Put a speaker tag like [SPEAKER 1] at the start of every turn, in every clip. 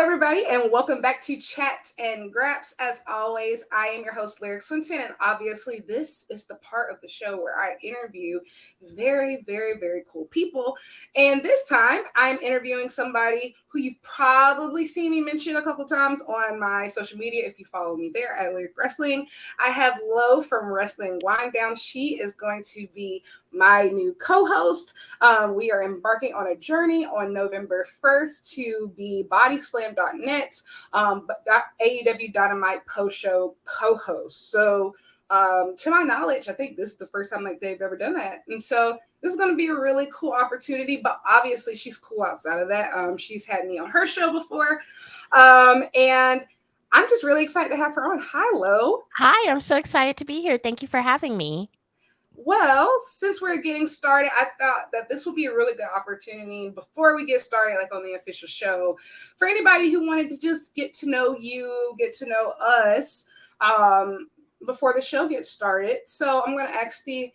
[SPEAKER 1] everybody, and welcome back to Chat and Graps. As always, I am your host, Lyric Swinton, and obviously, this is the part of the show where I interview very, very, very cool people. And this time, I'm interviewing somebody who you've probably seen me mention a couple times on my social media if you follow me there at Lyric Wrestling. I have Lo from Wrestling Wind Down. She is going to be my new co-host. We are embarking on a journey on November 1st to be BodySlam.net, AEW Dynamite Post Show co-host. So to my knowledge, I think this is the first time they've ever done that. And so this is going to be a really cool opportunity, but obviously she's cool outside of that. She's had me on her show before. And I'm just really excited to have her on. Hi, Lo.
[SPEAKER 2] Hi, I'm so excited to be here. Thank you for having me.
[SPEAKER 1] Well, since we're getting started, I thought that this would be a really good opportunity before we get started, like on the official show, for anybody who wanted to just get to know you, get to know us before the show gets started. So I'm going to ask the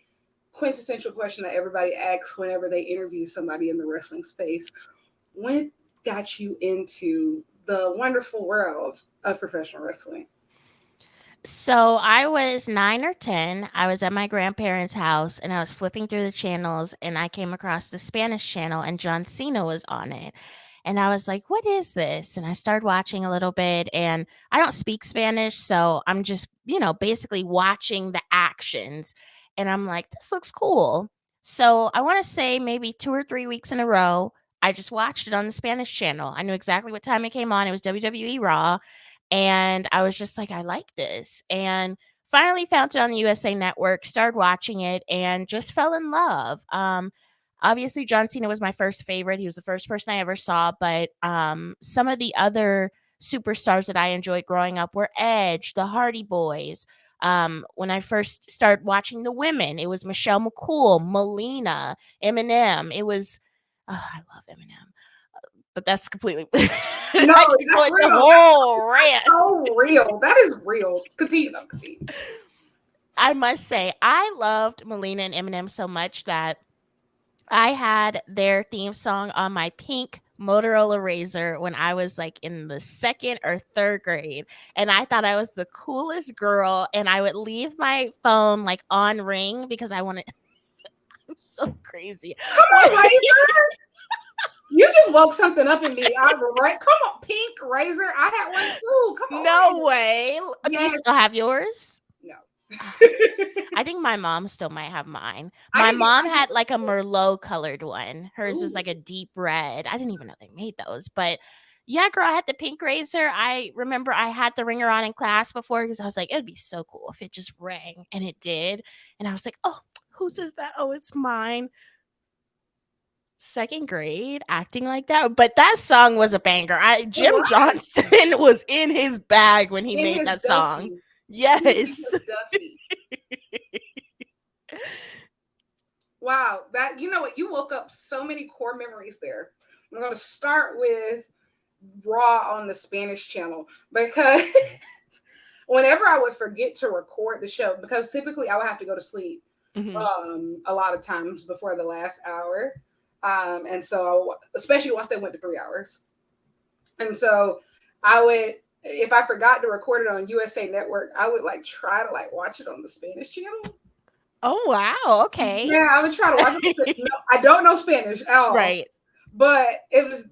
[SPEAKER 1] quintessential question that everybody asks whenever they interview somebody in the wrestling space. What got you into the wonderful world of professional wrestling?
[SPEAKER 2] So I was 9 or 10. I was at my grandparents' house and I was flipping through the channels and I came across the Spanish channel and John Cena was on it. And I was like, what is this? And I started watching a little bit and I don't speak Spanish. So I'm just, basically watching the actions. And I'm like, this looks cool. So I want to say maybe 2 or 3 weeks in a row, I just watched it on the Spanish channel. I knew exactly what time it came on. It was WWE Raw. And I was just like, I like this. And finally found it on the USA Network, started watching it, and just fell in love. Obviously, John Cena was my first favorite. He was the first person I ever saw. But some of the other superstars that I enjoyed growing up were Edge, the Hardy Boys. When I first started watching the women, it was Michelle McCool, Melina, Eminem. It was, I love Eminem. But that's completely
[SPEAKER 1] No,
[SPEAKER 2] that's
[SPEAKER 1] real.
[SPEAKER 2] the whole rant.
[SPEAKER 1] That's so real. That is real. Continue.
[SPEAKER 2] I must say, I loved Melina and Eminem so much that I had their theme song on my pink Motorola Razr when I was like in the 2nd or 3rd grade. And I thought I was the coolest girl. And I would leave my phone like on ring because I wanted. I'm so crazy.
[SPEAKER 1] Come on, Razor. You just woke something up in me. Right? Come on, pink Razor. I had one too. Come on.
[SPEAKER 2] No way.
[SPEAKER 1] Yes.
[SPEAKER 2] Do you still have yours?
[SPEAKER 1] No.
[SPEAKER 2] I think my mom still might have mine. My mom had like a Merlot colored one. Hers was like a deep red. I didn't even know they made those. But yeah, girl, I had the pink Razor. I remember I had the ringer on in class before because I was like, it'd be so cool if it just rang. And it did. And I was like, oh, whose is that? Oh, it's mine. 2nd grade acting like that, but that song was a banger. Jim Johnston was in his bag when he made that song. Yes.
[SPEAKER 1] Wow, that, you know what, you woke up so many core memories there. I'm going to start with Raw on the Spanish channel because whenever I would forget to record the show, because typically I would have to go to sleep a lot of times before the last hour. And so, especially once they went to 3 hours. And so I would, if I forgot to record it on USA Network, I would like try to like watch it on the Spanish channel.
[SPEAKER 2] Oh, wow. Okay.
[SPEAKER 1] Yeah, I would try to watch it. No, I don't know Spanish at all.
[SPEAKER 2] Right.
[SPEAKER 1] But it was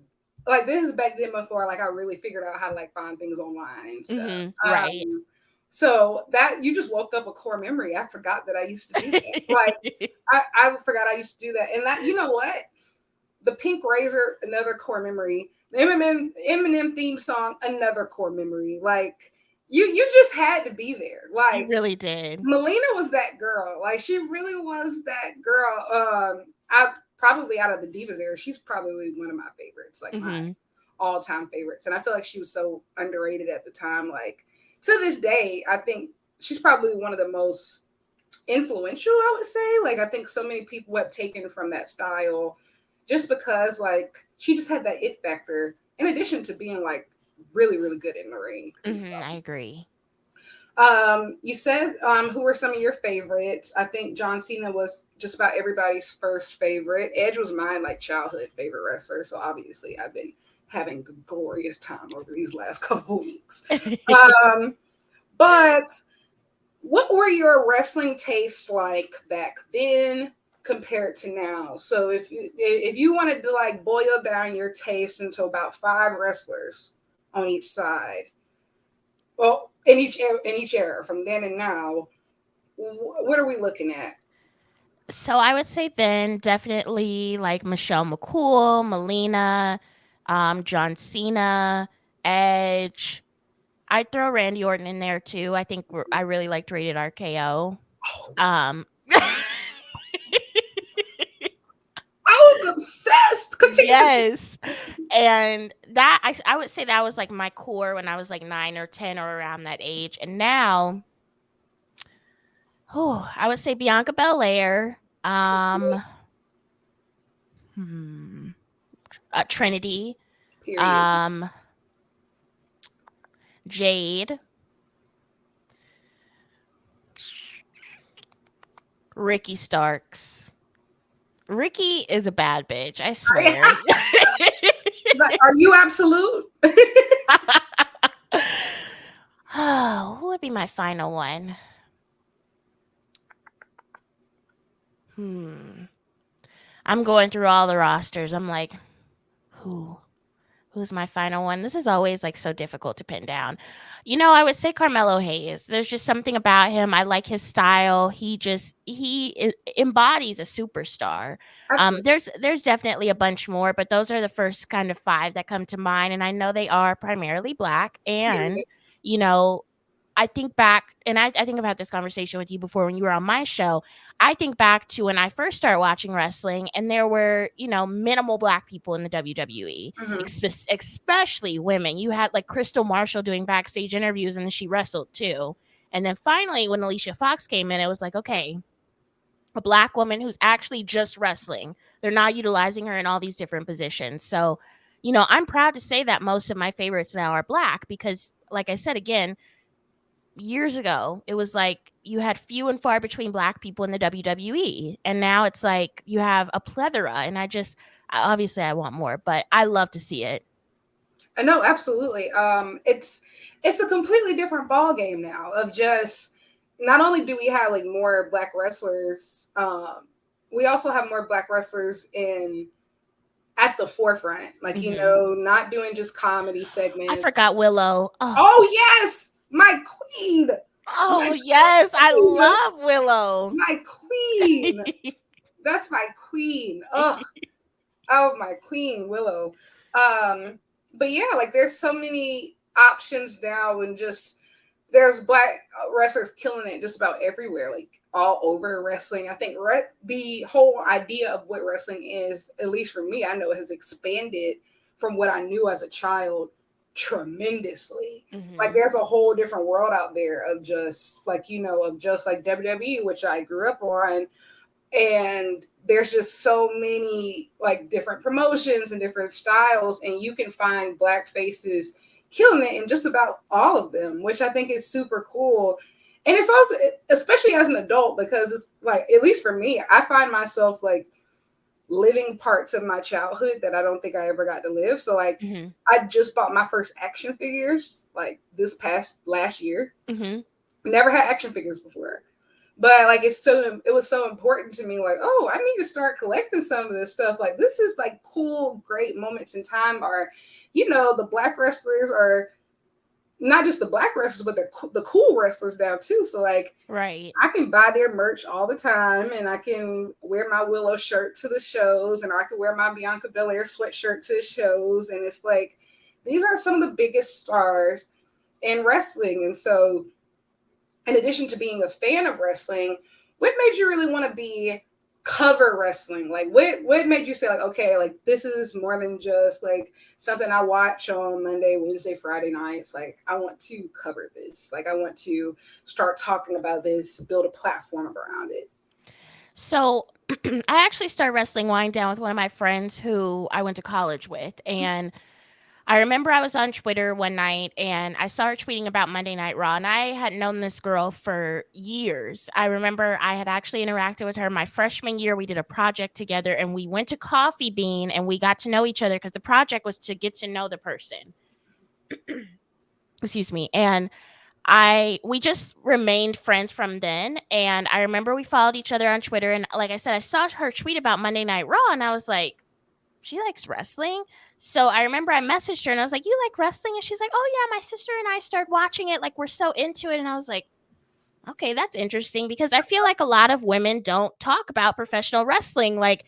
[SPEAKER 1] like, this is back then before like I really figured out how to like find things online and stuff.
[SPEAKER 2] Right.
[SPEAKER 1] So that you just woke up a core memory. I forgot that I used to do that. Like I forgot I used to do that. And that, you know what? The pink Razor, another core memory. The Eminem theme song, another core memory. Like you just had to be there. Like
[SPEAKER 2] you really did.
[SPEAKER 1] Melina was that girl. Like she really was that girl. I probably out of the Divas era, she's probably one of my favorites. Like my all-time favorites. And I feel like she was so underrated at the time. Like to this day, I think she's probably one of the most influential, I would say. Like I think so many people have taken from that style just because like she just had that it factor in addition to being like really, really good in the ring.
[SPEAKER 2] I agree.
[SPEAKER 1] You said who were some of your favorites? I think John Cena was just about everybody's first favorite. Edge was mine like childhood favorite wrestler. So obviously I've been having a glorious time over these last couple weeks. Um, but what were your wrestling tastes like back then compared to now? So if you wanted to like boil down your taste into about five wrestlers on each side, well, in each era from then and now, what are we looking at?
[SPEAKER 2] So I would say then definitely like Michelle McCool, Melina, John Cena, Edge. I'd throw Randy Orton in there too. I really liked Rated RKO.
[SPEAKER 1] Oh,
[SPEAKER 2] Um,
[SPEAKER 1] I was obsessed. Continue, continue.
[SPEAKER 2] yes, and that I would say that was like my core when I was like 9 or 10 or around that age. And now, oh, I would say Bianca Belair, hmm, Trinity,
[SPEAKER 1] Period.
[SPEAKER 2] um, Jade, Ricky Starks. Ricky is a bad bitch, I swear.
[SPEAKER 1] Are you absolute?
[SPEAKER 2] Oh, who would be my final one? Hmm. I'm going through all the rosters. I'm like, who? Who's my final one? This is always like so difficult to pin down. I would say Carmelo Hayes. There's just something about him. I like his style. He embodies a superstar.
[SPEAKER 1] Absolutely.
[SPEAKER 2] There's definitely a bunch more, but those are the first kind of five that come to mind. And I know they are primarily black. And
[SPEAKER 1] Period.
[SPEAKER 2] you know, I think back, and I think I've had this conversation with you before when you were on my show. I think back to when I first started watching wrestling, and there were, minimal black people in the WWE,
[SPEAKER 1] Mhm.
[SPEAKER 2] especially women. You had like Crystal Marshall doing backstage interviews, and then she wrestled too. And then finally, when Alicia Fox came in, it was like, okay, a black woman who's actually just wrestling. They're not utilizing her in all these different positions. So, I'm proud to say that most of my favorites now are black because, like I said, again, years ago, it was like you had few and far between black people in the WWE. And now it's like you have a plethora. And obviously, I want more, but I love to see it.
[SPEAKER 1] I know, absolutely. It's a completely different ball game now. Of just not only do we have like more black wrestlers, we also have more black wrestlers in at the forefront. Like
[SPEAKER 2] Hmm.
[SPEAKER 1] not doing just comedy
[SPEAKER 2] I
[SPEAKER 1] segments.
[SPEAKER 2] forgot Willow. Oh,
[SPEAKER 1] Oh yes, my queen, my
[SPEAKER 2] oh yes, I
[SPEAKER 1] queen,
[SPEAKER 2] love Willow.
[SPEAKER 1] my queen. That's my queen. Ugh. Oh, my queen, Willow. Um, but yeah, like there's so many options now, and just there's black wrestlers killing it just about everywhere, like all over wrestling. I think the whole idea of what wrestling is, at least for me, I know has expanded from what I knew as a child tremendously. Like
[SPEAKER 2] Hmm.
[SPEAKER 1] there's a whole different world out there of just like of just like WWE, which I grew up on, and there's just so many like different promotions and different styles, and you can find black faces killing it in just about all of them, which I think is super cool. And it's also, especially as an adult, because it's like, at least for me, I find myself like living parts of my childhood that I don't think I ever got to live. So like
[SPEAKER 2] Hmm.
[SPEAKER 1] I just bought my first action figures like this past last year.
[SPEAKER 2] Hmm.
[SPEAKER 1] Never had action figures before, but like it was so important to me, like, oh, I need to start collecting some of this stuff. Like this is like cool, great moments in time. Or the black wrestlers are not just the black wrestlers, but the cool wrestlers now too. So like
[SPEAKER 2] Right.
[SPEAKER 1] I can buy their merch all the time, and I can wear my Willow shirt to the shows, and I can wear my Bianca Belair sweatshirt to the shows. And it's like these are some of the biggest stars in wrestling. And so in addition to being a fan of wrestling, what made you really want to be cover wrestling? Like what made you say like, okay, like this is more than just like something I watch on Monday, Wednesday, Friday nights. Like I want to cover this. Like I want to start talking about this, build a platform around it.
[SPEAKER 2] So I actually started wrestling wind down with one of my friends who I went to college with. And I remember I was on Twitter one night and I saw her tweeting about Monday Night Raw, and I had known this girl for years. I remember I had actually interacted with her my freshman year. We did a project together and we went to Coffee Bean and we got to know each other because the project was to get to know the person. Excuse me. And we just remained friends from then. And I remember we followed each other on Twitter. And like I said, I saw her tweet about Monday Night Raw and I was like, she likes wrestling. So I remember I messaged her and I was like, you like wrestling? And she's like, oh yeah, my sister and I started watching it. Like, we're so into it. And I was like, okay, that's interesting because I feel like a lot of women don't talk about professional wrestling like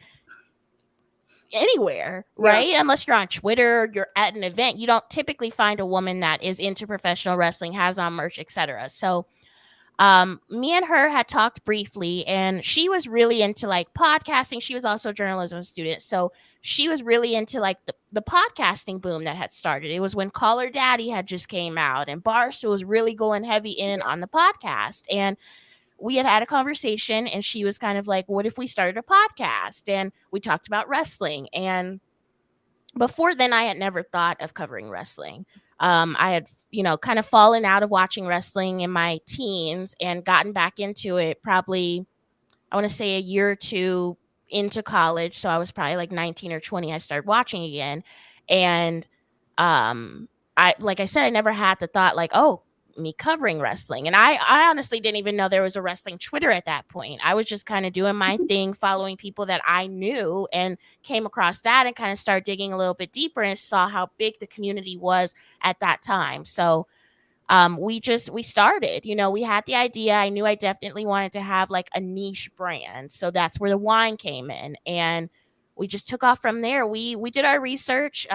[SPEAKER 2] anywhere,
[SPEAKER 1] Yeah.
[SPEAKER 2] right? Unless you're on Twitter, you're at an event, you don't typically find a woman that is into professional wrestling, has on merch, etc. So me and her had talked briefly and she was really into like podcasting. She was also a journalism student, so she was really into like the podcasting boom that had started. It was when Caller Daddy had just came out and Barstool was really going heavy in on the podcast. And we had a conversation and she was kind of like, what if we started a podcast? And we talked about wrestling. And before then I had never thought of covering wrestling. I had, kind of fallen out of watching wrestling in my teens and gotten back into it probably, I want to say a year or two into college. So I was probably like 19 or 20. I started watching again. And like I said, I never had the thought like, oh, me covering wrestling. And I honestly didn't even know there was a wrestling Twitter at that point. I was just kind of doing my thing, following people that I knew, and came across that and kind of started digging a little bit deeper and saw how big the community was at that time. So we started, we had the idea. I knew I definitely wanted to have like a niche brand, so that's where the wine came in, and we just took off from there. We did our research.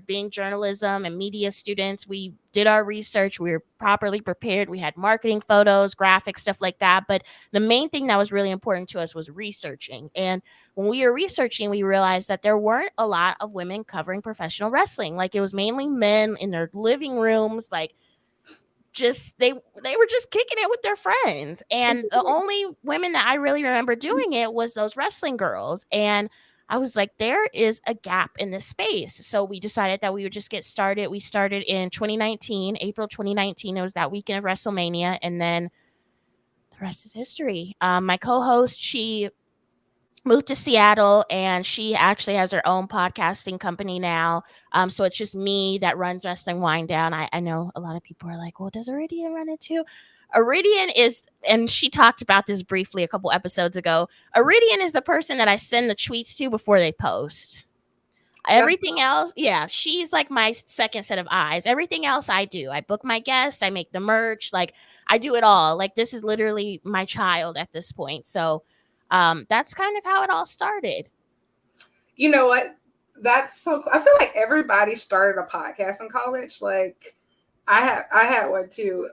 [SPEAKER 2] Being journalism and media students, we did our research. We were properly prepared. We had marketing photos, graphics, stuff like that. But the main thing that was really important to us was researching. And when we were researching, we realized that there weren't a lot of women covering professional wrestling. Like, it was mainly men in their living rooms, like, just they were just kicking it with their friends, and the only women that I really remember doing it was those wrestling girls. And I was like, there is a gap in this space. So we decided that we would just get started. We started in 2019, April 2019. It was that weekend of WrestleMania, and then the rest is history. My co-host, she moved to Seattle and she actually has her own podcasting company now. So it's just me that runs Wrestling Wind Down. I know a lot of people are like, well, does Iridian run it too? Iridian is, and she talked about this briefly a couple episodes ago. Iridian is the person that I send the tweets to before they post. Everything else, yeah, she's like my second set of eyes. Everything else I do. I book my guests, I make the merch, like I do it all. Like, this is literally my child at this point. So that's kind of how it all started.
[SPEAKER 1] You know what? That's so cool. I feel like everybody started a podcast in college. Like, I had one too.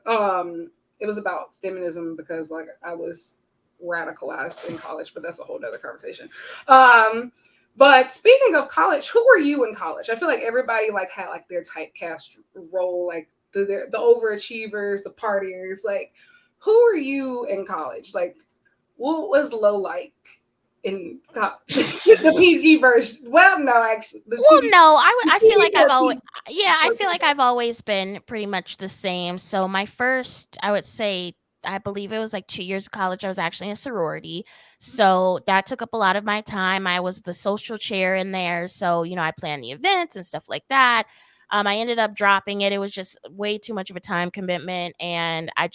[SPEAKER 1] It was about feminism because like I was radicalized in college, but that's a whole nother conversation. But speaking of college, who were you in college? I feel like everybody like had like their typecast role, like the overachievers, the partiers. Like, who were you in college? Like, what was low like in the PG version? Well, no, actually, the
[SPEAKER 2] Well,
[SPEAKER 1] TV,
[SPEAKER 2] no,
[SPEAKER 1] the
[SPEAKER 2] I feel like I've always,
[SPEAKER 1] TV-14
[SPEAKER 2] yeah, I feel like I've always been pretty much the same. So my first, I would say, I believe it was like 2 years of college, I was actually in a sorority. So that took up a lot of my time. I was the social chair in there. So, I planned the events and stuff like that. I ended up dropping it. It was just way too much of a time commitment. And I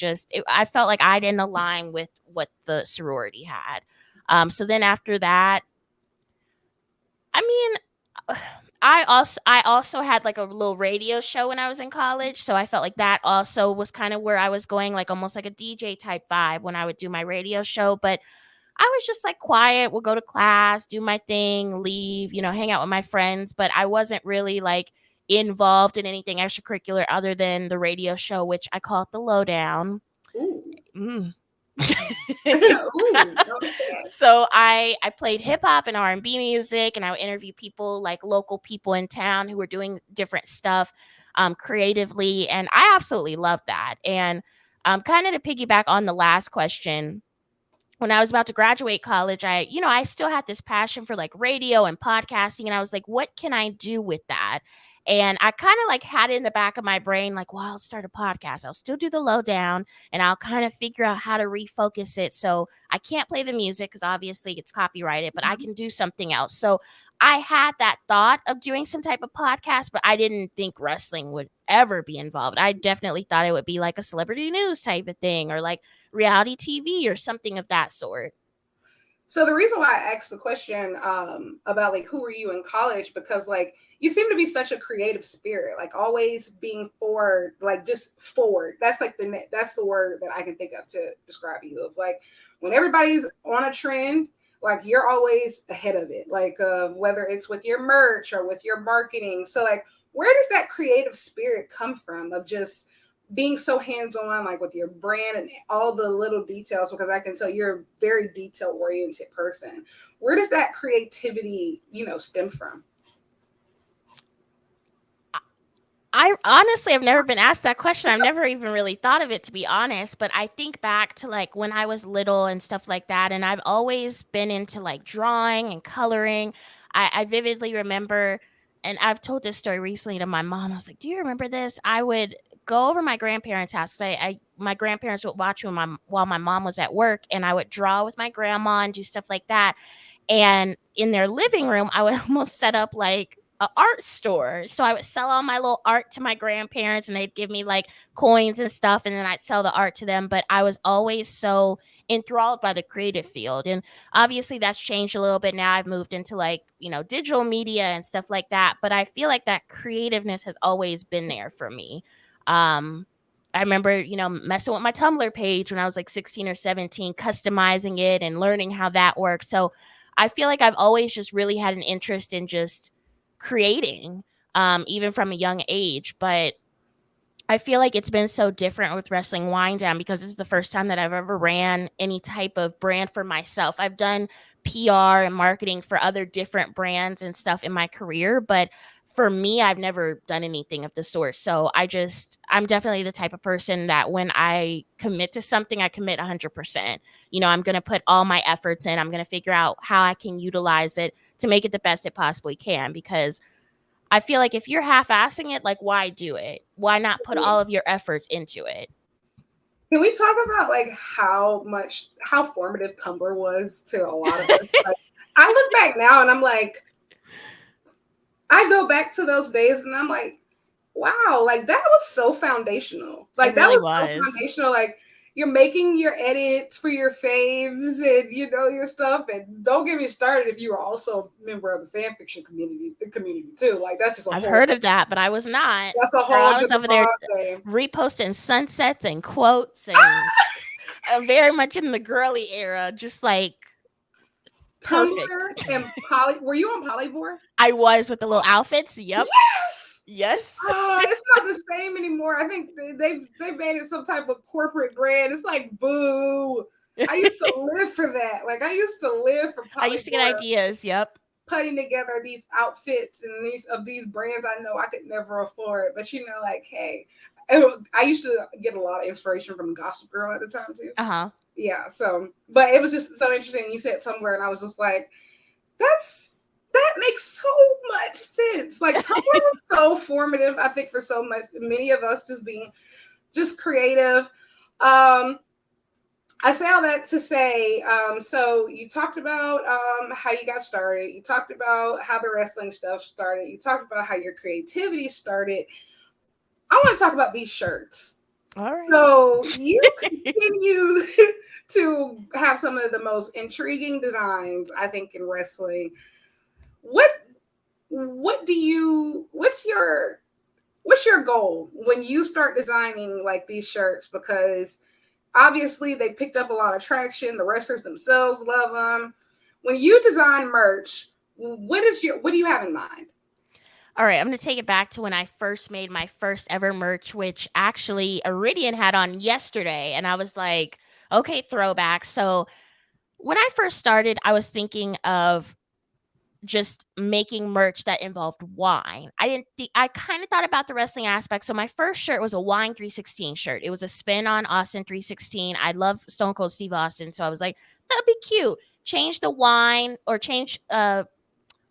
[SPEAKER 2] felt like I didn't align with what the sorority had. So then after that, I mean, I also had like a little radio show when I was in college, so I felt like that also was kind of where I was going, like almost like a DJ type vibe when I would do my radio show. But I was just like quiet, would go to class, do my thing, leave, hang out with my friends, but I wasn't really like involved in anything extracurricular other than the radio show, which I call it the lowdown.
[SPEAKER 1] Ooh.
[SPEAKER 2] Mm.
[SPEAKER 1] Ooh, okay.
[SPEAKER 2] So I played hip hop and R&B music, and I would interview people, like local people in town who were doing different stuff creatively, and I absolutely loved that. And kind of to piggyback on the last question, when I was about to graduate college, I still had this passion for like radio and podcasting, and I was like, what can I do with that? And I kind of like had it in the back of my brain, like, well, I'll start a podcast. I'll still do the lowdown and I'll kind of figure out how to refocus it. So I can't play the music because obviously it's copyrighted, but I can do something else. So I had that thought of doing some type of podcast, but I didn't think wrestling would ever be involved. I definitely thought it would be like a celebrity news type of thing or like reality TV or something of that sort.
[SPEAKER 1] So the reason why I asked the question about like who were you in college, because like you seem to be such a creative spirit, like always being forward, like just forward. That's like that's the word that I can think of to describe you. Of like when everybody's on a trend, like you're always ahead of it. Like whether it's with your merch or with your marketing. So like where does that creative spirit come from of just being so hands-on, like with your brand and all the little details, because I can tell you're a very detail-oriented person. Where does that creativity, stem from?
[SPEAKER 2] I honestly have never been asked that question. I've never even really thought of it, to be honest. But I think back to like when I was little and stuff like that. And I've always been into like drawing and coloring. I vividly remember, and I've told this story recently to my mom. I was like, do you remember this? I would go over my grandparents' house. My grandparents would watch me while my mom was at work, and I would draw with my grandma and do stuff like that. And in their living room, I would almost set up like a art store. So I would sell all my little art to my grandparents and they'd give me like coins and stuff and then I'd sell the art to them. But I was always so enthralled by the creative field. And obviously that's changed a little bit now. I've moved into like, digital media and stuff like that. But I feel like that creativeness has always been there for me. I remember, messing with my Tumblr page when I was like 16 or 17, customizing it and learning how that worked. So I feel like I've always just really had an interest in just creating, even from a young age. But I feel like it's been so different with Wrestling Wind Down because this is the first time that I've ever ran any type of brand for myself. I've done PR and marketing for other different brands and stuff in my career, but for me, I've never done anything of the sort. So I'm definitely the type of person that when I commit to something, I commit 100%. I'm going to put all my efforts in. I'm going to figure out how I can utilize it to make it the best it possibly can, because I feel like if you're half-assing it, like, why do it? Why not put all of your efforts into it?
[SPEAKER 1] Can we talk about like how formative Tumblr was to a lot of us? Like, I look back now and I'm like, I go back to those days and I'm like, wow, like that was so foundational. Like
[SPEAKER 2] It
[SPEAKER 1] that
[SPEAKER 2] really
[SPEAKER 1] was so
[SPEAKER 2] was.
[SPEAKER 1] foundational. Like you're making your edits for your faves and your stuff. And don't get me started if you are also a member of the fan fiction community too. Like that's just a
[SPEAKER 2] I've
[SPEAKER 1] whole
[SPEAKER 2] heard of that, but I was not.
[SPEAKER 1] that's a
[SPEAKER 2] Girl,
[SPEAKER 1] whole
[SPEAKER 2] I was
[SPEAKER 1] different
[SPEAKER 2] over there
[SPEAKER 1] ball game.
[SPEAKER 2] reposting sunsets and quotes and very much in the girly era, just like
[SPEAKER 1] Tumblr
[SPEAKER 2] perfect.
[SPEAKER 1] and were you on Polyvore?
[SPEAKER 2] I was with the little outfits. Yep.
[SPEAKER 1] Yes.
[SPEAKER 2] Yes.
[SPEAKER 1] It's not the same anymore. I think they made it some type of corporate brand. It's like boo. I used to live for that. Like I used to live for
[SPEAKER 2] I used to get ideas. Yep.
[SPEAKER 1] putting together these outfits and these brands I know I could never afford. But like, hey, I used to get a lot of inspiration from Gossip Girl at the time too.
[SPEAKER 2] Uh-huh.
[SPEAKER 1] Yeah. So, but it was just so interesting. You said Tumblr, and I was just like, that makes so much sense. Like Tumblr was so formative, I think, for many of us just being just creative. I say all that to say, so you talked about how you got started. You talked about how the wrestling stuff started. You talked about how your creativity started. I want to talk about these shirts.
[SPEAKER 2] All right.
[SPEAKER 1] So you continue to have some of the most intriguing designs, I think, in wrestling. What's your goal when you start designing like these shirts? Because obviously they picked up a lot of traction. The wrestlers themselves love them. When you design merch, what do you have in mind?
[SPEAKER 2] All right, I'm going to take it back to when I first made my first ever merch, which actually Iridian had on yesterday. And I was like, okay, throwback. So when I first started, I was thinking of just making merch that involved wine. I kind of thought about the wrestling aspect. So my first shirt was a wine 316 shirt. It was a spin on Austin 316. I love Stone Cold Steve Austin. So I was like, that'd be cute. Change the wine or change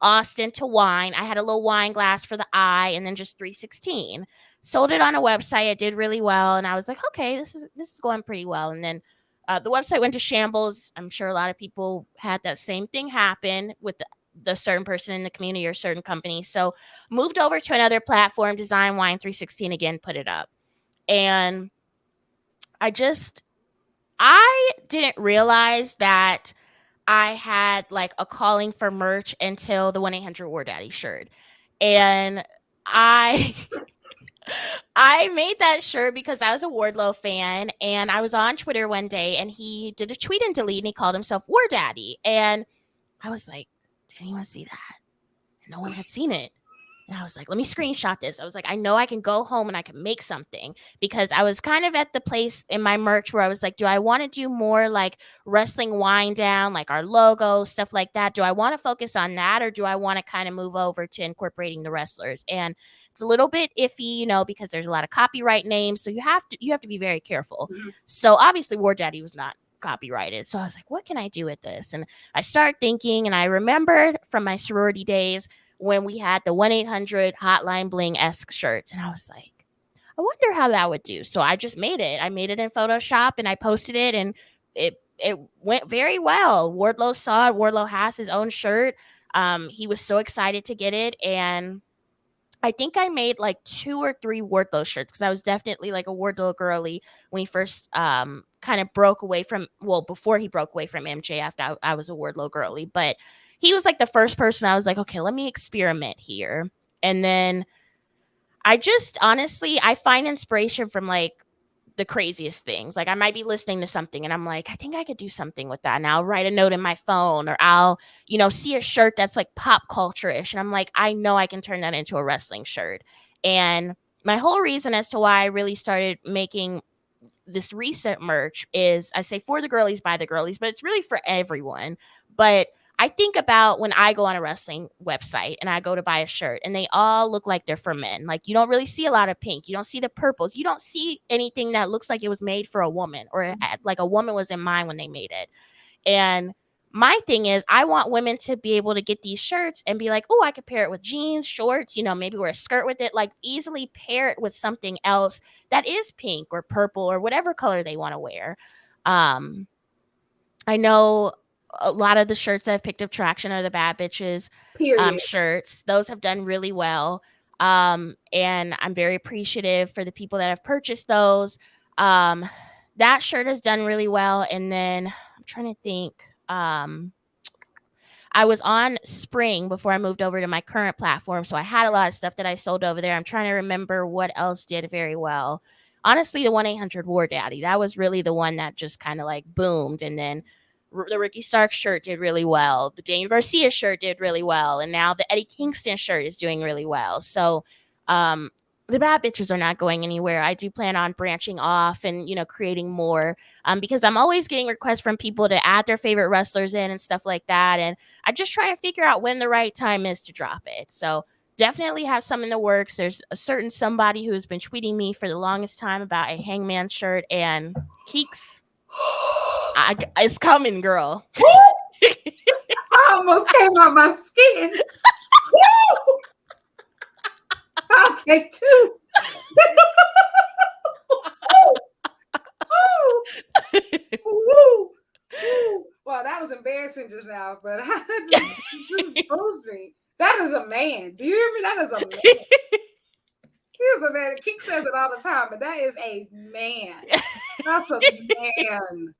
[SPEAKER 2] Austin to wine. I had a little wine glass for the eye, and then just 316. Sold it on a website. It did really well, and I was like, okay, this is going pretty well. And then the website went to shambles. I'm sure a lot of people had that same thing happen with the certain person in the community or certain company. So moved over to another platform, Design Wine 316 again, put it up. And I didn't realize that I had like a calling for merch until the 1-800 War Daddy shirt. And I I made that shirt because I was a Wardlow fan, and I was on Twitter one day and he did a tweet and delete and he called himself War Daddy. And I was like, did anyone see that? No one had seen it. And I was like, let me screenshot this. I was like, I know I can go home and I can make something, because I was kind of at the place in my merch where I was like, do I want to do more like wrestling wind down, like our logo, stuff like that? Do I want to focus on that, or do I want to kind of move over to incorporating the wrestlers? And it's a little bit iffy, because there's a lot of copyright names. So you have to be very careful.
[SPEAKER 1] Mhm.
[SPEAKER 2] So obviously War Daddy was not copyrighted. So I was like, what can I do with this? And I started thinking, and I remembered from my sorority days when we had the 1-800 Hotline Bling-esque shirts. And I was like, I wonder how that would do. So I just made it. I made it in Photoshop and I posted it, and it went very well. Wardlow saw it. Wardlow has his own shirt. He was so excited to get it. And I think I made like 2 or 3 Wardlow shirts, because I was definitely like a Wardlow girly when he first kind of broke away from, before he broke away from MJF, I was a Wardlow girly. But he was like the first person I was like, okay, let me experiment here. And then I just honestly, I find inspiration from like the craziest things. Like I might be listening to something and I'm like, I think I could do something with that. And I'll write a note in my phone, or I'll, see a shirt that's like pop culture-ish. And I'm like, I know I can turn that into a wrestling shirt. And my whole reason as to why I really started making this recent merch is, I say for the girlies, by the girlies, but it's really for everyone. But I think about when I go on a wrestling website and I go to buy a shirt and they all look like they're for men. Like you don't really see a lot of pink. You don't see the purples. You don't see anything that looks like it was made for a woman, or like a woman was in mind when they made it. And my thing is, I want women to be able to get these shirts and be like, oh, I could pair it with jeans, shorts, maybe wear a skirt with it, like easily pair it with something else that is pink or purple or whatever color they want to wear. I know a lot of the shirts that have picked up traction are the Bad Bitches
[SPEAKER 1] Period.
[SPEAKER 2] shirts. Those have done really well. And I'm very appreciative for the people that have purchased those. That shirt has done really well. And then I'm trying to think. I was on Spring before I moved over to my current platform, so I had a lot of stuff that I sold over there. I'm trying to remember what else did very well. Honestly, the 1-800 War Daddy, that was really the one that just kind of like boomed. And then the Ricky Starks shirt did really well. The Daniel Garcia shirt did really well. And now the Eddie Kingston shirt is doing really well. So the Bad Bitches are not going anywhere. I do plan on branching off and, creating more, because I'm always getting requests from people to add their favorite wrestlers in and stuff like that. And I just try and figure out when the right time is to drop it. So definitely have some in the works. There's a certain somebody who's been tweeting me for the longest time about a Hangman shirt, and Keeks, it's coming, girl.
[SPEAKER 1] I almost came out my skin. I'll take 2. Well, that was embarrassing just now, but just bruised me. That is a man. Do you hear me? That is a man. He is a man. Keek says it all the time, but that is a man. That's a man.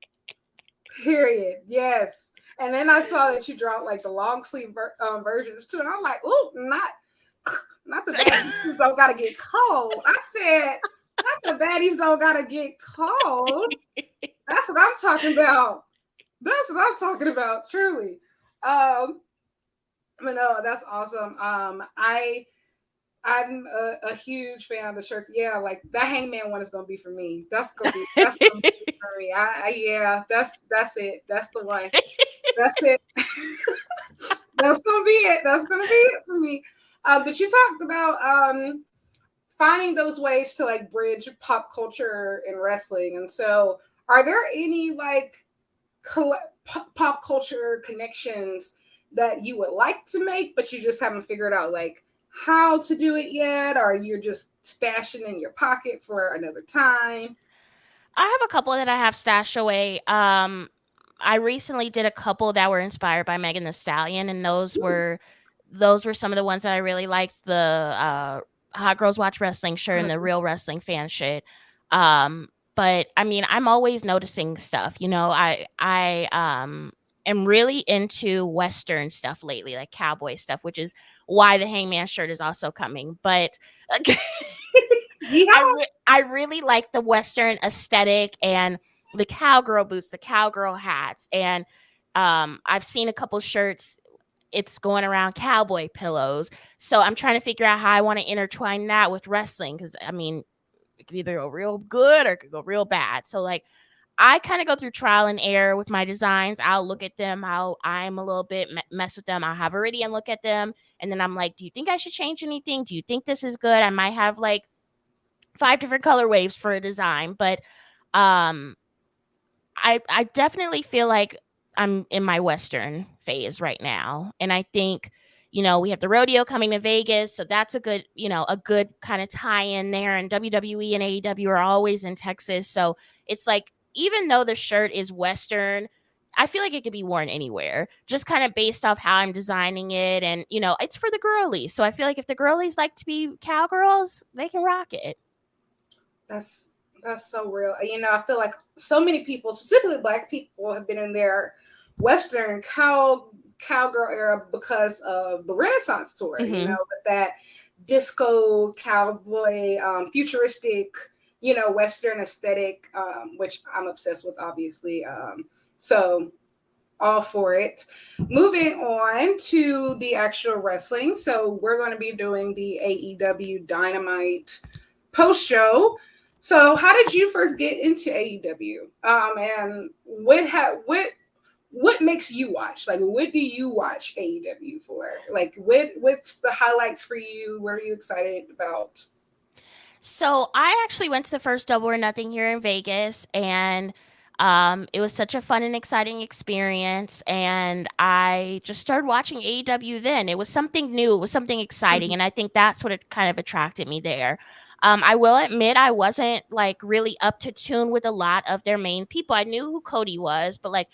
[SPEAKER 1] Period. Yes. And then I saw that you dropped like the long sleeve versions too, and I'm like, oh, not the baddies don't gotta get cold. I said, not the baddies don't gotta get cold. That's what I'm talking about. That's what I'm talking about. Truly. But no, that's awesome. I'm a huge fan of the shirts. Yeah, like that Hangman one is gonna be for me. That's gonna be for me. Yeah, that's it. That's the one. That's it. That's gonna be it. That's gonna be it for me. But you talked about finding those ways to like bridge pop culture and wrestling. And so, are there any like pop culture connections that you would like to make, but you just haven't figured out like how to do it yet, or you're just stashing in your pocket for another time?
[SPEAKER 2] I have a couple that I have stashed away. I recently did a couple that were inspired by Megan the Stallion, and those were some of the ones that I really liked. The Hot Girls Watch Wrestling shirt and the
[SPEAKER 1] Mhm.
[SPEAKER 2] Real Wrestling Fan shit. But I mean, I'm always noticing stuff. I am really into Western stuff lately, like cowboy stuff, which is why the Hangman shirt is also coming. But
[SPEAKER 1] Yeah.
[SPEAKER 2] I really like the Western aesthetic and the cowgirl boots, the cowgirl hats, and I've seen a couple shirts. It's going around cowboy pillows, so I'm trying to figure out how I want to intertwine that with wrestling because I mean, it could either go real good or it could go real bad. So like, I kind of go through trial and error with my designs. I'll look at them, how I'm a little bit mess with them. I'll have Iridian look at them, and then I'm like, do you think I should change anything? Do you think this is good? I might have like 5 different color waves for a design, but um I definitely feel like I'm in my Western phase right now. And I think, we have the rodeo coming to Vegas, so that's a good kind of tie in there. And WWE and AEW are always in Texas. So it's like, even though the shirt is Western, I feel like it could be worn anywhere, just kind of based off how I'm designing it. And, it's for the girlies. So I feel like if the girlies like to be cowgirls, they can rock it.
[SPEAKER 1] That's that's so real. I feel like so many people, specifically Black people, have been in their Western cowgirl era because of the Renaissance tour.
[SPEAKER 2] Hmm.
[SPEAKER 1] But that disco cowboy, futuristic, Western aesthetic, which I'm obsessed with, obviously. So all for it. Moving on to the actual wrestling. So we're going to be doing the AEW Dynamite Post Show. So how did you first get into AEW? And what makes you watch? Like, what do you watch AEW for? Like, what's the highlights for you? What are you excited about?
[SPEAKER 2] So I actually went to the first Double or Nothing here in Vegas, and it was such a fun and exciting experience. And I just started watching AEW then. It was something new, it was something exciting,
[SPEAKER 1] Mhm.
[SPEAKER 2] and I think that's what it kind of attracted me there. I will admit I wasn't like really up to tune with a lot of their main people. I knew who Cody was, but like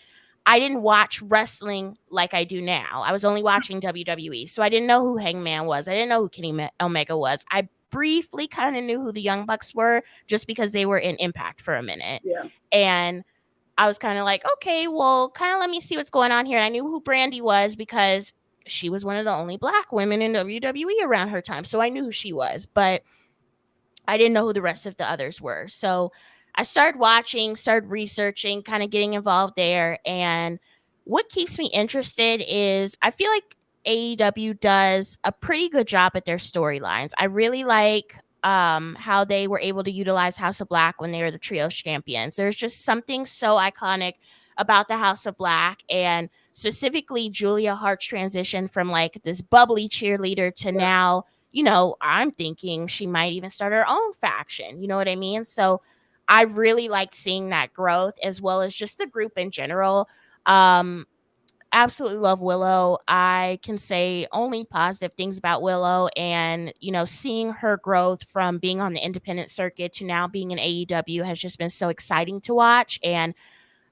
[SPEAKER 2] I didn't watch wrestling like I do now. I was only watching WWE. So I didn't know who Hangman was. I didn't know who Kenny Omega was. I briefly kind of knew who the Young Bucks were just because they were in Impact for a minute.
[SPEAKER 1] Yeah.
[SPEAKER 2] And I was kind of like, okay, well, kind of let me see what's going on here. And I knew who Brandy was because she was one of the only Black women in WWE around her time. So I knew who she was. But I didn't know who the rest of the others were. So I started watching, started researching, kind of getting involved there. And what keeps me interested is I feel like AEW does a pretty good job at their storylines. I really like how they were able to utilize House of Black when they were the trios champions. There's just something so iconic about the House of Black, and specifically Julia Hart's transition from like this bubbly cheerleader to
[SPEAKER 1] Yeah.
[SPEAKER 2] now, I'm thinking she might even start her own faction. You know what I mean? So I really liked seeing that growth as well as just the group in general. Um, Absolutely love Willow. I can say only positive things about Willow, and seeing her growth from being on the independent circuit to now being in AEW has just been so exciting to watch. And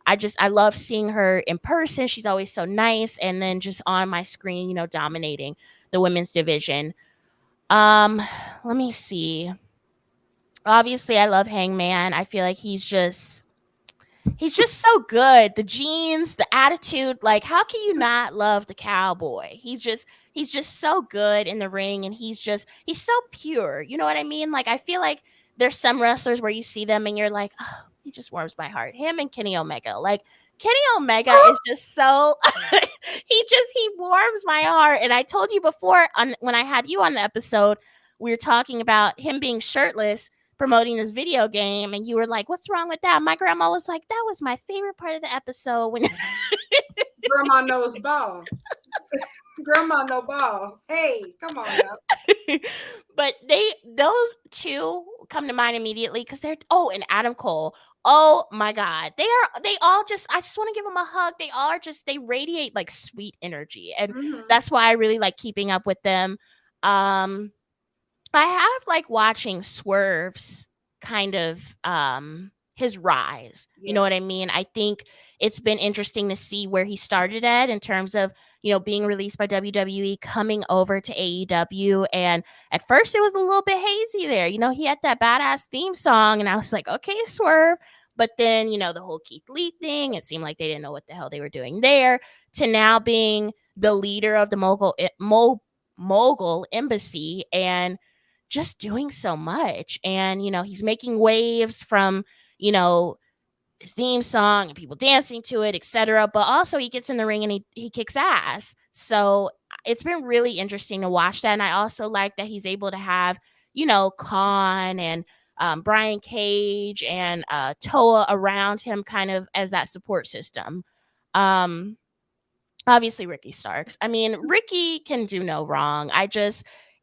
[SPEAKER 2] I love seeing her in person. She's always so nice, and then just on my screen, dominating the women's division. Um, Let me see. Obviously, I love Hangman. I feel like he's just so good. The jeans, the attitude, like how can you not love the cowboy? He's just so good in the ring, and he's so pure. You know what I mean? Like I feel like there's some wrestlers where you see them and you're like, oh, he just warms my heart. Him and Kenny Omega. Like Kenny Omega is just so he warms my heart. And I told you before when I had you on the episode, we were talking about him being shirtless promoting this video game, and you were like, what's wrong with that? My grandma was like, that was my favorite part of the episode when
[SPEAKER 1] Grandma knows ball. Grandma no ball. Hey, come on now.
[SPEAKER 2] but those two come to mind immediately because they're, oh, and Adam Cole. Oh my god. They all just I just want to give them a hug. They all are just they radiate like sweet energy. And
[SPEAKER 1] Hmm.
[SPEAKER 2] that's why I really like keeping up with them. Um I have like watching Swerve's kind of his rise. You know
[SPEAKER 1] Yeah.
[SPEAKER 2] what I mean? I think it's been interesting to see where he started at in terms of, being released by WWE, coming over to AEW. And at first it was a little bit hazy there. He had that badass theme song and I was like, okay, Swerve. But then, the whole Keith Lee thing, it seemed like they didn't know what the hell they were doing there, to now being the leader of the mogul embassy and just doing so much. And, he's making waves from, you know, his theme song and people dancing to it, etc. But also he gets in the ring and he kicks ass. So it's been really interesting to watch that. And I also like that he's able to have, Khan and Brian Cage and Toa around him kind of as that support system. Um, Obviously Ricky Starks. I mean, Ricky can do no wrong.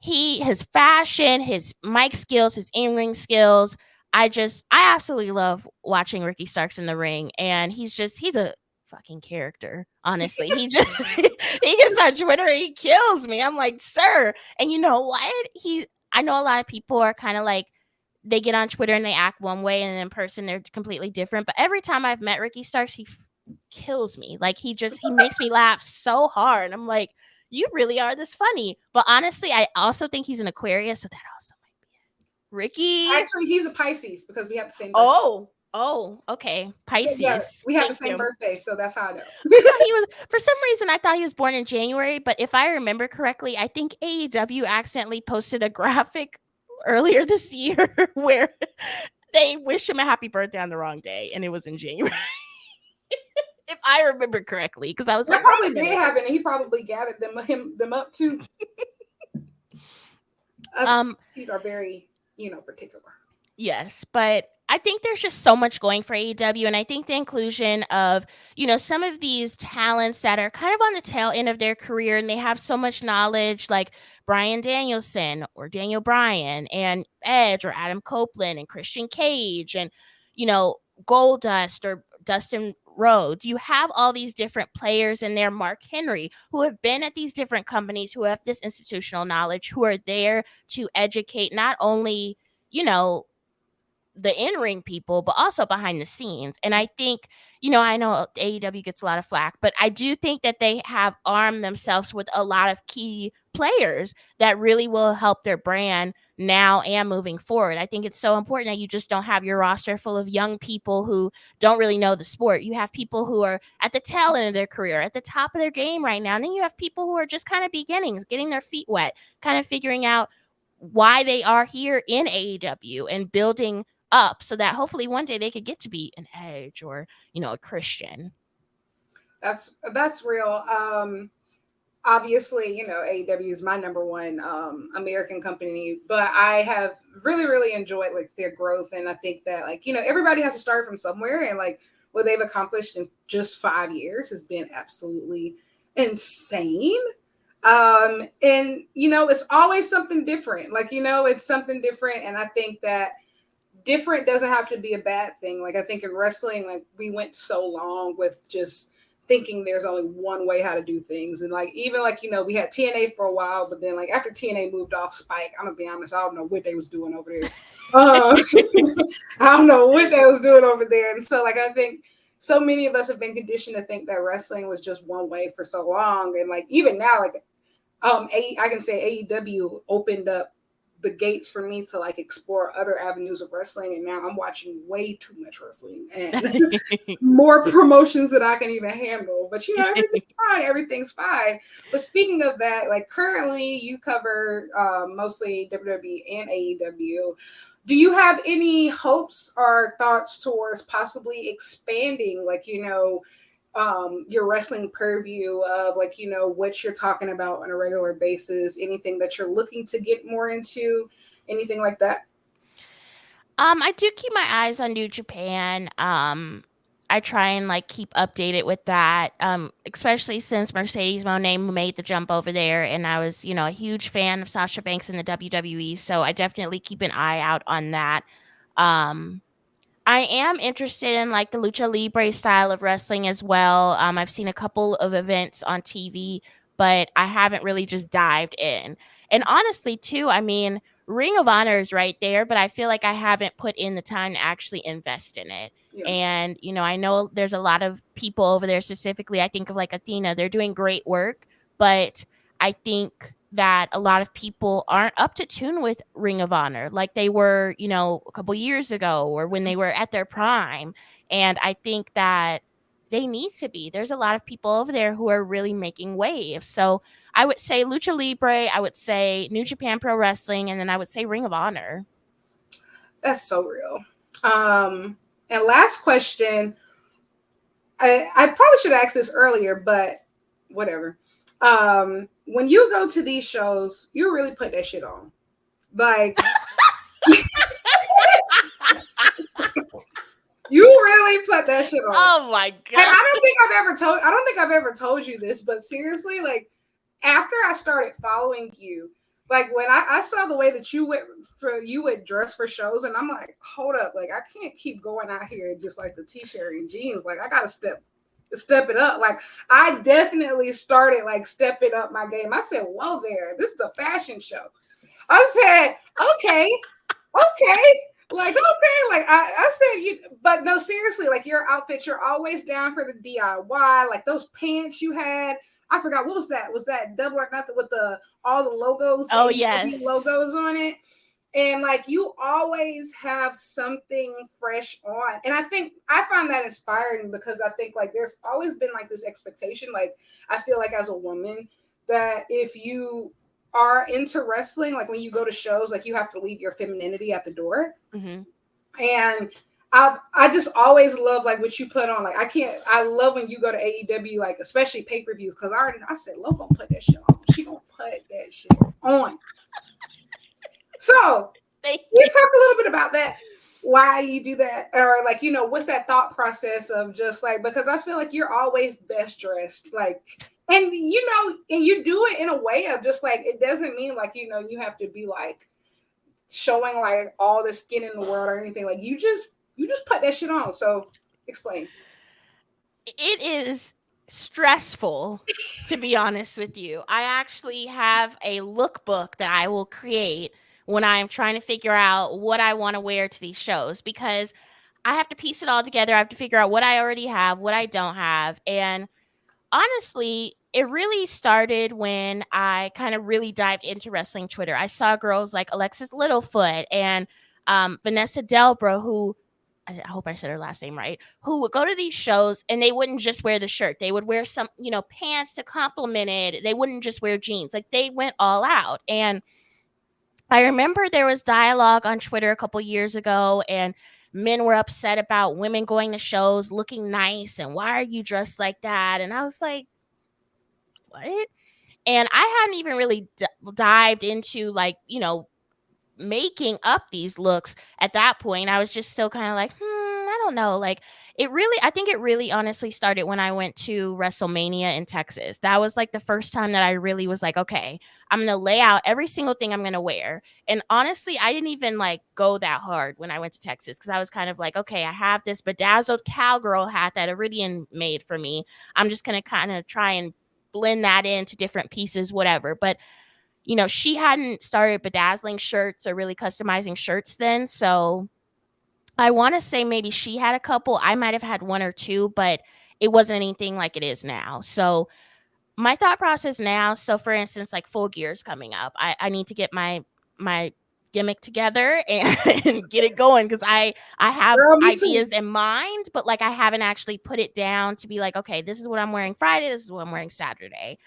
[SPEAKER 2] His fashion, his mic skills, his in-ring skills. I absolutely love watching Ricky Starks in the ring, and he's a fucking character. Honestly, he just he gets on Twitter and he kills me. I'm like, sir, and you know what? I know a lot of people are kind of like they get on Twitter and they act one way, and in person they're completely different. But every time I've met Ricky Starks, he kills me. Like he makes me laugh so hard. I'm like, you really are this funny. But honestly, I also think he's an Aquarius, so that also might be it. Ricky.
[SPEAKER 1] Actually, he's a Pisces because we have the same birthday.
[SPEAKER 2] Oh, okay.
[SPEAKER 1] Yeah,
[SPEAKER 2] Pisces.
[SPEAKER 1] we have the
[SPEAKER 2] Thank
[SPEAKER 1] same
[SPEAKER 2] you.
[SPEAKER 1] birthday, so that's how I know.
[SPEAKER 2] I thought he was for some reason I thought he was born in January, but if I remember correctly, I think AEW accidentally posted a graphic earlier this year where they wished him a happy birthday on the wrong day and it was in January. If I remember correctly, because I was
[SPEAKER 1] That
[SPEAKER 2] like, wait
[SPEAKER 1] probably
[SPEAKER 2] a
[SPEAKER 1] did
[SPEAKER 2] minute.
[SPEAKER 1] happen, and he probably gathered them up too. Us
[SPEAKER 2] Um,
[SPEAKER 1] Pisces are very, particular.
[SPEAKER 2] Yes, but I think there's just so much going for AEW, and I think the inclusion of, some of these talents that are kind of on the tail end of their career and they have so much knowledge, like Brian Danielson or Daniel Bryan and Edge or Adam Copeland and Christian Cage and, you know, Goldust or Dustin Rhodes. You have all these different players in there, Mark Henry, who have been at these different companies, who have this institutional knowledge, who are there to educate not only, you know, the in-ring people, but also behind the scenes. And I think, I know AEW gets a lot of flack, but I do think that they have armed themselves with a lot of key players that really will help their brand now and moving forward. I think it's so important that you just don't have your roster full of young people who don't really know the sport. You have people who are at the tail end of their career, at the top of their game right now. And then you have people who are just kind of beginnings, getting their feet wet, kind of figuring out why they are here in AEW and building up so that hopefully one day they could get to be an Edge or, a Christian.
[SPEAKER 1] That's real. Obviously, AEW is my number one American company, but I have really, really enjoyed like their growth, and I think that everybody has to start from somewhere, and like what they've accomplished in just 5 years has been absolutely insane. And it's always something different. It's something different, and I think that different doesn't have to be a bad thing. Like I think in wrestling, like we went so long with just thinking there's only one way how to do things. And like even like, we had TNA for a while, but then like after TNA moved off Spike, I'm gonna be honest, I don't know what they was doing over there. Uh, I don't know what they was doing over there. And so like I think so many of us have been conditioned to think that wrestling was just one way for so long. And like even now, like I can say AEW opened up the gates for me to like explore other avenues of wrestling, and now I'm watching way too much wrestling and more promotions that I can even handle. But everything's fine. But speaking of that, like currently you cover mostly WWE and AEW. Do you have any hopes or thoughts towards possibly expanding, like your wrestling purview of like what you're talking about on a regular basis, anything that you're looking to get more into, anything like that?
[SPEAKER 2] I do keep my eyes on New Japan. I try and like keep updated with that. Especially since Mercedes Moné made the jump over there, and I was, a huge fan of Sasha Banks in the WWE. So I definitely keep an eye out on that. Um, I am interested in like the lucha libre style of wrestling as well. I've seen a couple of events on TV, but I haven't really just dived in. And honestly, too, I mean, Ring of Honor is right there, but I feel like I haven't put in the time to actually invest in it.
[SPEAKER 1] Yeah.
[SPEAKER 2] And, I know there's a lot of people over there specifically. I think of like Athena, they're doing great work, but I think that a lot of people aren't up to tune with Ring of Honor like they were, a couple years ago or when they were at their prime. And I think that they need to be. There's a lot of people over there who are really making waves. So I would say Lucha Libre, I would say New Japan Pro Wrestling, and then I would say Ring of Honor.
[SPEAKER 1] That's so real. And last question, I probably should have asked this earlier, but whatever. When you go to these shows, you really put that shit on. Like you really put that shit on.
[SPEAKER 2] Oh my god.
[SPEAKER 1] And I don't think I've ever told you this, but seriously, like after I started following you, like when I saw the way that you would dress for shows, and I'm like, hold up, like I can't keep going out here just like the t-shirt and jeans. Like I gotta step it up. Like I definitely started like stepping up my game. I said, whoa there, this is a fashion show. I said, okay. Like, okay, like I said, but no, seriously, like your outfits, you're always down for the DIY. Like those pants you had, I forgot what was that? Was that Double or Nothing with all the logos?
[SPEAKER 2] Oh yes,
[SPEAKER 1] logos on it. And like you always have something fresh on. And I find that inspiring because I think like there's always been like this expectation. Like I feel like as a woman that if you are into wrestling, like when you go to shows, like you have to leave your femininity at the door.
[SPEAKER 2] Mm-hmm.
[SPEAKER 1] And I just always love like what you put on. Like I love when you go to AEW, like especially pay-per-views, because I said, Lo gonna put that shit on. She gonna put that shit on. So you talk a little bit about that, why you do that, or like, what's that thought process of just like, because I feel like you're always best dressed, like, and you do it in a way of just like, it doesn't mean like, you have to be like showing like all the skin in the world or anything. Like you just put that shit on. So explain.
[SPEAKER 2] It is stressful, to be honest with you. I actually have a lookbook that I will create when I'm trying to figure out what I want to wear to these shows because I have to piece it all together. I have to figure out what I already have, what I don't have. And honestly, it really started when I kind of really dived into wrestling Twitter. I saw girls like Alexis Littlefoot and Vanessa Delbro, who I hope I said her last name right, who would go to these shows and they wouldn't just wear the shirt. They would wear some, pants to complement it. They wouldn't just wear jeans. Like they went all out. And I remember there was dialogue on Twitter a couple years ago and men were upset about women going to shows looking nice and why are you dressed like that? And I was like, what? And I hadn't even really dived into like, making up these looks at that point. I was just still kind of like, I don't know. Like I think it really honestly started when I went to WrestleMania in Texas. That was like the first time that I really was like, okay, I'm going to lay out every single thing I'm going to wear. And honestly, I didn't even like go that hard when I went to Texas because I was kind of like, okay, I have this bedazzled cowgirl hat that Iridian made for me. I'm just going to kind of try and blend that into different pieces, whatever. But she hadn't started bedazzling shirts or really customizing shirts then. So I want to say maybe she had a couple. I might have had one or two, but it wasn't anything like it is now. So my thought process now, so for instance, like Full Gear's coming up. I need to get my gimmick together and get it going because I have ideas in mind, but like I haven't actually put it down to be like, okay, this is what I'm wearing Friday, this is what I'm wearing Saturday.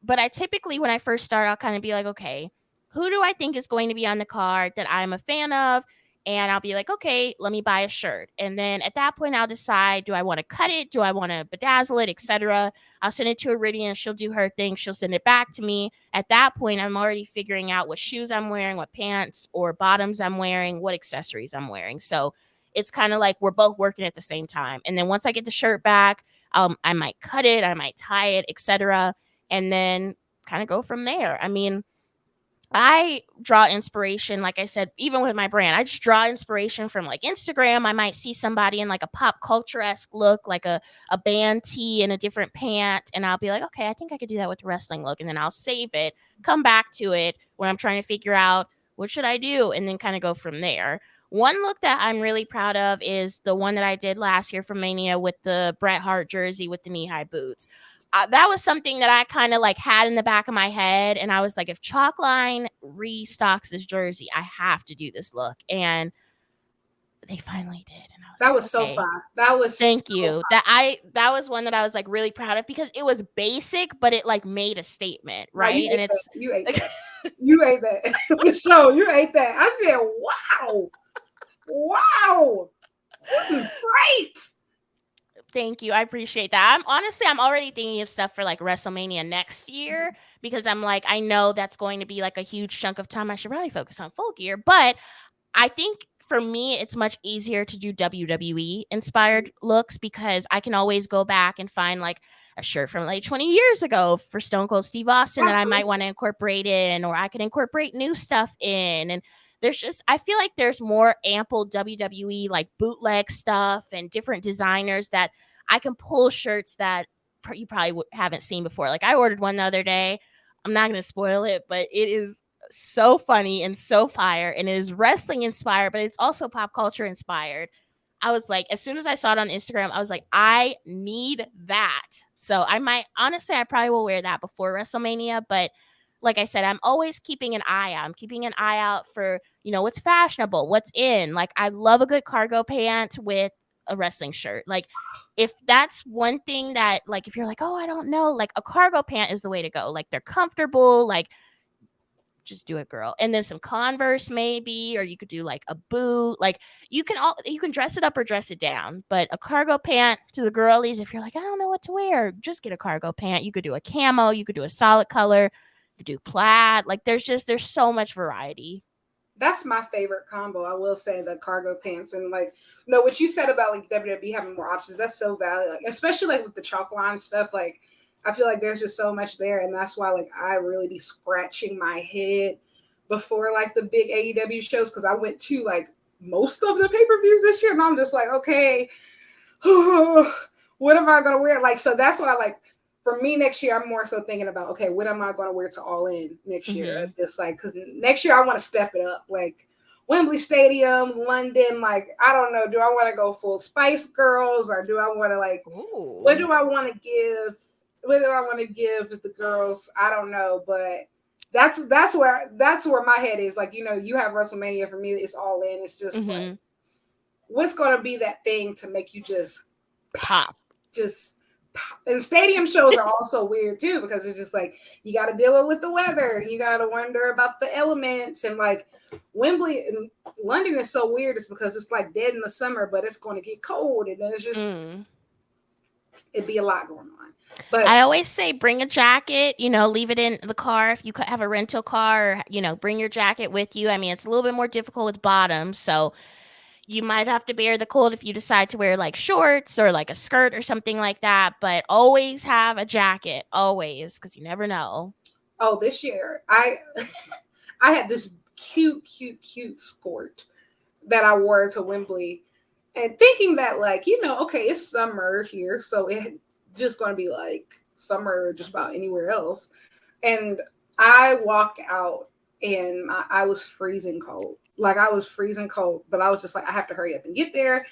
[SPEAKER 2] But I typically, when I first start, I'll kind of be like, okay, who do I think is going to be on the card that I'm a fan of? And I'll be like, okay, let me buy a shirt. And then at that point, I'll decide, do I want to cut it? Do I want to bedazzle it, etc.? I'll send it to Iridian. She'll do her thing. She'll send it back to me. At that point, I'm already figuring out what shoes I'm wearing, what pants or bottoms I'm wearing, what accessories I'm wearing. So it's kind of like we're both working at the same time. And then once I get the shirt back, I might cut it, I might tie it, etc., and then kind of go from there. I mean, I draw inspiration, like I said, even with my brand, I just draw inspiration from like Instagram. I might see somebody in like a pop culture-esque look, like a band tee and a different pant, and I'll be like, okay, I think I could do that with the wrestling look. And then I'll save it, come back to it when I'm trying to figure out what should I do, and then kind of go from there. One look that I'm really proud of is the one that I did last year for Mania with the Bret Hart jersey with the knee-high boots. That was something that I kind of like had in the back of my head. And I was like, if Chalkline restocks this jersey, I have to do this look. And they finally did. And I was
[SPEAKER 1] That
[SPEAKER 2] like,
[SPEAKER 1] was so
[SPEAKER 2] okay,
[SPEAKER 1] fun. That was
[SPEAKER 2] thank
[SPEAKER 1] so
[SPEAKER 2] you.
[SPEAKER 1] fun.
[SPEAKER 2] That was one that I was like really proud of because it was basic, but it like made a statement,
[SPEAKER 1] No,
[SPEAKER 2] right?
[SPEAKER 1] you
[SPEAKER 2] And
[SPEAKER 1] ate that.
[SPEAKER 2] it's
[SPEAKER 1] You ate
[SPEAKER 2] like,
[SPEAKER 1] that. You ate that. For sure. You ate that. I said, wow. Wow. This is great.
[SPEAKER 2] thank you. I appreciate that. I'm already thinking of stuff for like WrestleMania next year because I'm like, I know that's going to be like a huge chunk of time. I should probably focus on full gear, but I think for me, it's much easier to do WWE inspired looks because I can always go back and find like a shirt from like 20 years ago for Stone Cold Steve Austin that I might want to incorporate in, or I can incorporate new stuff in. And I feel like there's more ample WWE like bootleg stuff and different designers that I can pull shirts that you probably haven't seen before. Like I ordered one the other day. I'm not going to spoil it, but it is so funny and so fire, and it is wrestling inspired, but it's also pop culture inspired. I was like, as soon as I saw it on Instagram, I was like, I need that. So I probably will wear that before WrestleMania. But like I said, I'm always keeping an eye out. I'm keeping an eye out for, what's fashionable, what's in. Like, I love a good cargo pant with a wrestling shirt. Like, if that's one thing that, like, if you're like, oh, I don't know, like a cargo pant is the way to go. Like, they're comfortable. Like, just do it, girl. And then some Converse maybe, or you could do like a boot. Like you can dress it up or dress it down. But a cargo pant to the girlies, if you're like, I don't know what to wear, just get a cargo pant. You could do a camo, you could do a solid color, you could do plaid. Like there's so much variety.
[SPEAKER 1] That's my favorite combo. I will say the cargo pants and like no, what you said about like WWE having more options, that's so valid. Like especially like with the chalk line stuff, like I feel like there's just so much there, and that's why like I really be scratching my head before like the big AEW shows because I went to like most of the pay-per-views this year and I'm just like, okay, what am I gonna wear? Like so that's why like for me next year, I'm more so thinking about, okay, what am I going to wear to All In next year?
[SPEAKER 2] Mm-hmm.
[SPEAKER 1] Just like, because next year I want to step it up. Like Wembley Stadium, London, like, I don't know. Do I want to go full Spice Girls or do I want to like, what
[SPEAKER 2] Ooh.
[SPEAKER 1] do I want to give? What do I want to give the girls? I don't know, but that's where my head is. Like, you have WrestleMania for me. It's All In. It's just
[SPEAKER 2] Mm-hmm.
[SPEAKER 1] like, what's going to be that thing to make you just
[SPEAKER 2] Pop.
[SPEAKER 1] just and stadium shows are also weird too because it's just like you got to deal with the weather, you got to wonder about the elements, and like Wembley and London is so weird. It's because it's like dead in the summer, but it's going to get cold, and then it's just it'd be a lot going on. But
[SPEAKER 2] I always say bring a jacket, leave it in the car if you have a rental car, or, bring your jacket with you. I mean, it's a little bit more difficult with bottoms, so you might have to bear the cold if you decide to wear like shorts or like a skirt or something like that, but always have a jacket, always, because you never know.
[SPEAKER 1] this year I I had this cute skirt that I wore to Wembley, and thinking that like okay, it's summer here, so it's just going to be like summer just about anywhere else. And I walked out and I was freezing cold. Like I was freezing cold, but I was just like, I have to hurry up and get there.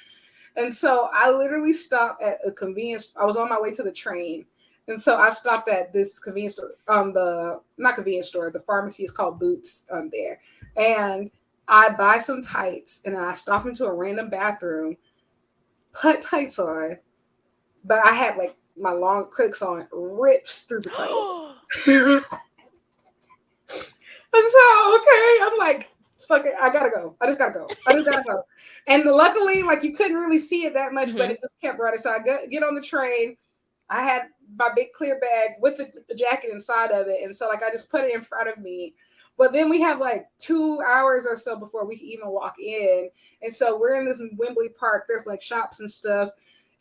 [SPEAKER 1] And so I literally stopped at a convenience. I was on my way to the train. And so I stopped at this convenience store, the not convenience store, the pharmacy is called Boots there. And I buy some tights and then I stop into a random bathroom, put tights on, but I had like my long clicks on, rips through the tights. And so, okay, I'm like, fuck it, I gotta go. I just gotta go. And luckily, like you couldn't really see it that much, but it just kept running. So I get on the train. I had my big clear bag with a jacket inside of it, and so like I just put it in front of me. But then we have like 2 hours or so before we can even walk in, and so we're in this Wembley Park. There's like shops and stuff.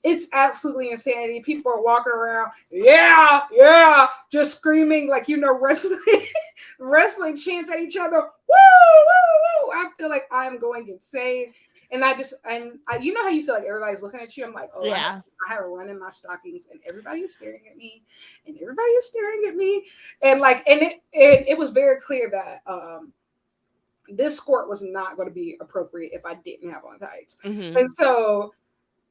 [SPEAKER 1] It's absolutely insanity. People are walking around, yeah, yeah, just screaming like wrestling, wrestling chants at each other. Woo, woo, woo! I feel like I'm going insane, and you know how you feel like everybody's looking at you. I'm like, oh,
[SPEAKER 2] Yeah.
[SPEAKER 1] I have a run in my stockings, and everybody is staring at me, and everybody is staring at me, and it was very clear that this skirt was not going to be appropriate if I didn't have on tights, and so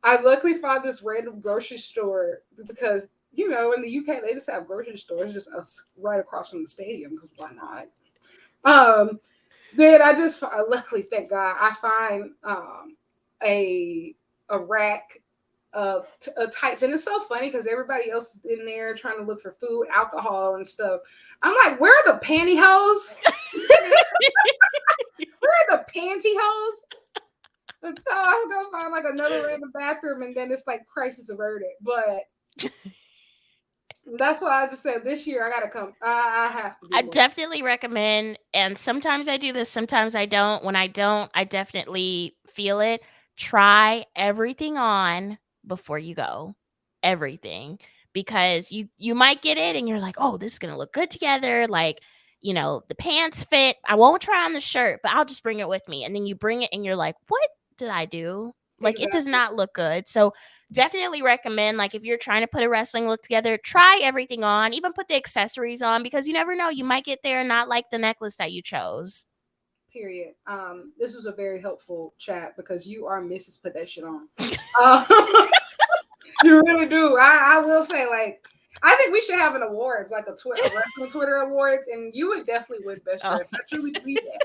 [SPEAKER 1] I luckily found this random grocery store because, in the UK, they just have grocery stores just right across from the stadium because why not? Then luckily, thank God, I find a rack of tights. And it's so funny because everybody else is in there trying to look for food, alcohol, and stuff. I'm like, where are the pantyhose? Where are the pantyhose? And so I go find like another random bathroom, and then it's like crisis averted. But that's why I just said this year I gotta come. I have to do
[SPEAKER 2] I
[SPEAKER 1] one.
[SPEAKER 2] definitely recommend, and sometimes I do this, sometimes I don't. When I don't, I definitely feel it. Try everything on before you go. Everything. Because you might get it and you're like, "Oh, this is going to look good together." Like, the pants fit. I won't try on the shirt, but I'll just bring it with me. And then you bring it and you're like, "What did I do?" Like, it does
[SPEAKER 1] Exactly.
[SPEAKER 2] not look good. So definitely recommend, like, if you're trying to put a wrestling look together, try everything on, even put the accessories on, because you never know, you might get there and not like the necklace that you chose.
[SPEAKER 1] Period. This was a very helpful chat because you are Mrs. Put that shit on. Uh, you really do. I will say, like, I think we should have an awards, like a wrestling Twitter awards, and you would definitely win best
[SPEAKER 2] Oh,
[SPEAKER 1] dress. I truly believe that.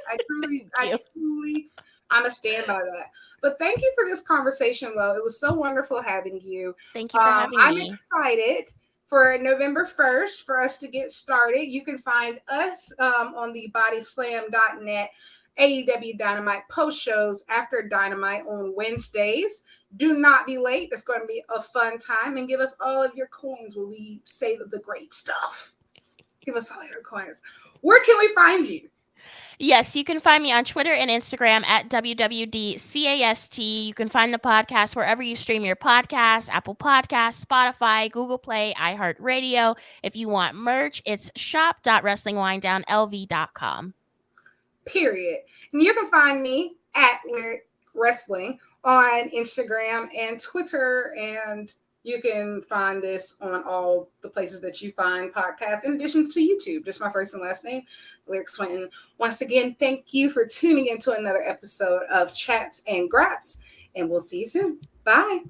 [SPEAKER 2] thank you.
[SPEAKER 1] I'm a stand by that. But thank you for this conversation, Lo. It was so wonderful having you.
[SPEAKER 2] Thank you for having
[SPEAKER 1] I'm
[SPEAKER 2] me.
[SPEAKER 1] excited for November 1st for us to get started. You can find us on the bodyslam.net AEW Dynamite post shows after Dynamite on Wednesdays. Do not be late. It's going to be a fun time, and give us all of your coins when we say the great stuff. Give us all your coins. Where can we find you?
[SPEAKER 2] Yes, you can find me on Twitter and Instagram at WWDCAST. You can find the podcast wherever you stream your podcasts: Apple Podcasts, Spotify, Google Play, iHeartRadio. If you want merch, it's shop.wrestlingwinedowNLV.com.
[SPEAKER 1] Period. And you can find me at Lyric Wrestling on Instagram and Twitter, and you can find this on all the places that you find podcasts, in addition to YouTube. Just my first and last name, Lyric Swinton. Once again, thank you for tuning into another episode of Chats and Graps, and we'll see you soon. Bye.